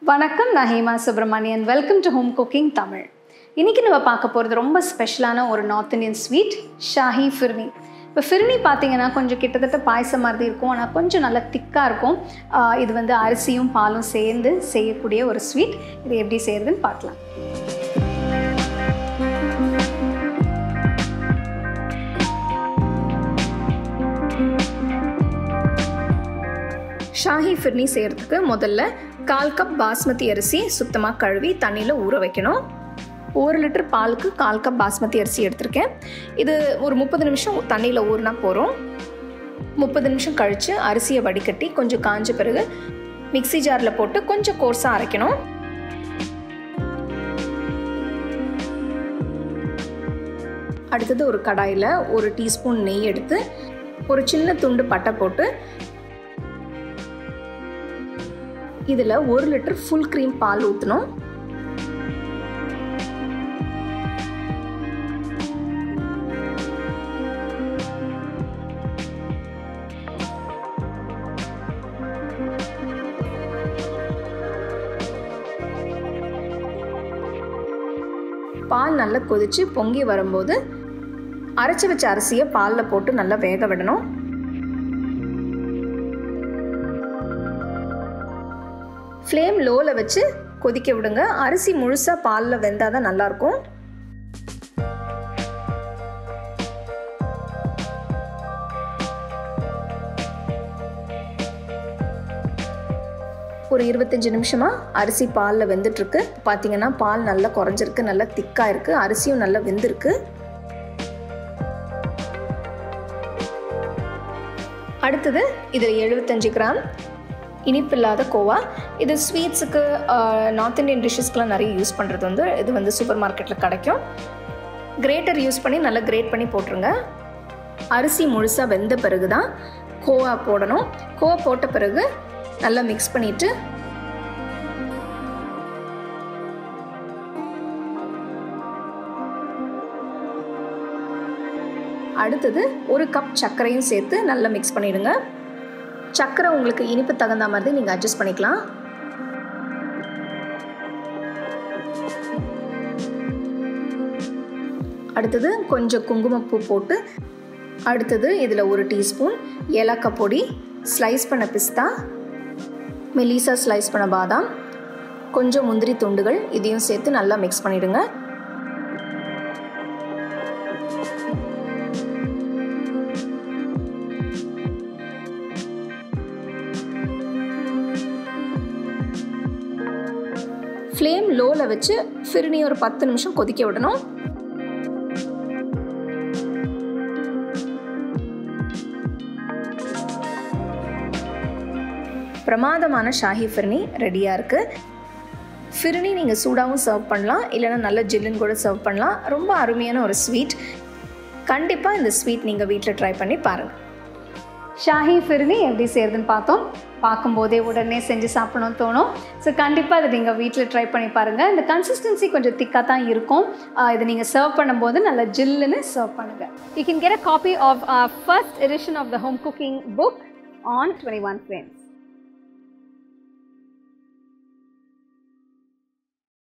வணக்கம், நான் Hema Subramanian. Welcome to home cooking Tamil. இன்றைக்கி நம்ம பார்க்க போகிறது ரொம்ப ஸ்பெஷலான ஒரு north Indian sweet, Shahi phirni. இப்போ ஃபிர்னி பார்த்தீங்கன்னா கொஞ்சம் கிட்டத்தட்ட பாயசம் மாதிரி இருக்கும், ஆனால் கொஞ்சம் நல்லா திக்காக இருக்கும். இது வந்து அரிசியும் பாலும் சேர்ந்து செய்யக்கூடிய ஒரு ஸ்வீட். இது எப்படி செய்கிறதுன்னு பார்க்கலாம். ஷாஹி ஃபிர்னி செய்கிறதுக்கு முதல்ல 1/4 கப் பாஸ்மதி அரிசி சுத்தமாக கழுவி தண்ணியில் ஊற வைக்கணும். 1 லிட்டர் பாலுக்கு 1/4 கப் பாஸ்மதி அரிசி எடுத்திருக்கேன். இது ஒரு 30 நிமிஷம் தண்ணியில் ஊறினா போகிறோம். 30 நிமிஷம் கழித்து அரிசியை வடிகட்டி கொஞ்சம் காஞ்ச பிறகு மிக்சி ஜாரில் போட்டு கொஞ்சம் கோர்ஸாக அரைக்கணும். அடுத்தது ஒரு கடாயில் 1 டீஸ்பூன் நெய் எடுத்து ஒரு சின்ன துண்டு பட்டை போட்டு இதில் 1 லிட்டர் ஃபுல் க்ரீம் பால் ஊற்றணும். பால் நல்லா கொதிச்சு பொங்கி வரும்போது அரைச்சி வச்ச அரிசியை பாலில் போட்டு நல்லா வேக விடணும். ஃப்ளேம் லோவில் வச்சு கொதிக்க விடுங்க. அரிசி முழுசாக பாலில் வெந்தால் தான் நல்லாயிருக்கும். ஒரு 25 நிமிஷமாக அரிசி பாலில் வெந்துட்டுருக்கு. பார்த்தீங்கன்னா பால் நல்லா குறைஞ்சிருக்கு, நல்லா திக்காக இருக்குது, அரிசியும் நல்லா வெந்திருக்கு. அடுத்தது இதில் 75 கிராம் இனிப்பில்லாத கோவா. இது ஸ்வீட்ஸுக்கு நார்த் இந்தியன் டிஷ்ஷஸ்க்கெலாம் நிறைய யூஸ் பண்ணுறது வந்து இது வந்து சூப்பர் மார்க்கெட்டில் கிடைக்கும். கிரேட்டர் யூஸ் பண்ணி நல்லா கிரேட் பண்ணி போட்டுருங்க. அரிசி முழுசாக வெந்த பிறகு தான் கோவா போடணும். கோவா போட்ட பிறகு நல்லா மிக்ஸ் பண்ணிவிட்டு அடுத்தது 1 கப் சர்க்கரையும் சேர்த்து நல்லா மிக்ஸ் பண்ணிவிடுங்க. சர்க்கரை உங்களுக்கு இனிப்பு தகுந்த மாதிரி நீங்கள் அட்ஜஸ்ட் பண்ணிக்கலாம். அடுத்தது கொஞ்சம் குங்குமப்பூ போட்டு அடுத்தது இதில் 1 டீஸ்பூன் ஏலக்காய் பொடி, ஸ்லைஸ் பண்ண பிஸ்தா, மெலிசா ஸ்லைஸ் பண்ண பாதாம், கொஞ்சம் முந்திரி துண்டுகள், இதையும் சேர்த்து நல்லா மிக்ஸ் பண்ணிவிடுங்க. ஃப்ளேம் லோவில் வச்சு ஃபிர்னி ஒரு 10 நிமிஷம் கொதிக்க விடணும். பிரமாதமான ஷாஹி ஃபிர்னி ரெடியாக இருக்குது. ஃபிர்னி நீங்கள் சூடாகவும் சர்வ் பண்ணலாம், இல்லைனா நல்ல ஜில்லுன்னு கூட சர்வ் பண்ணலாம். ரொம்ப அருமையான ஒரு ஸ்வீட். கண்டிப்பாக இந்த ஸ்வீட் நீங்கள் வீட்டில் ட்ரை பண்ணி பாருங்கள். ஷாஹி ஃபிர்னி எப்படி செய்கிறதுன்னு பார்த்தோம். பார்க்கும்போதே உடனே செஞ்சு சாப்பிடணும்னு தோணும். ஸோ கண்டிப்பாக இதை நீங்கள் வீட்டில் ட்ரை பண்ணி பாருங்கள். இந்த கன்சிஸ்டன்சி கொஞ்சம் திக்காக தான் இருக்கும். இதை நீங்கள் சர்வ் பண்ணும்போது நல்லா ஜில்லுன்னு சர்வ் பண்ணுங்கள். You can get a copy of our first edition of the home cooking book on 21 frames.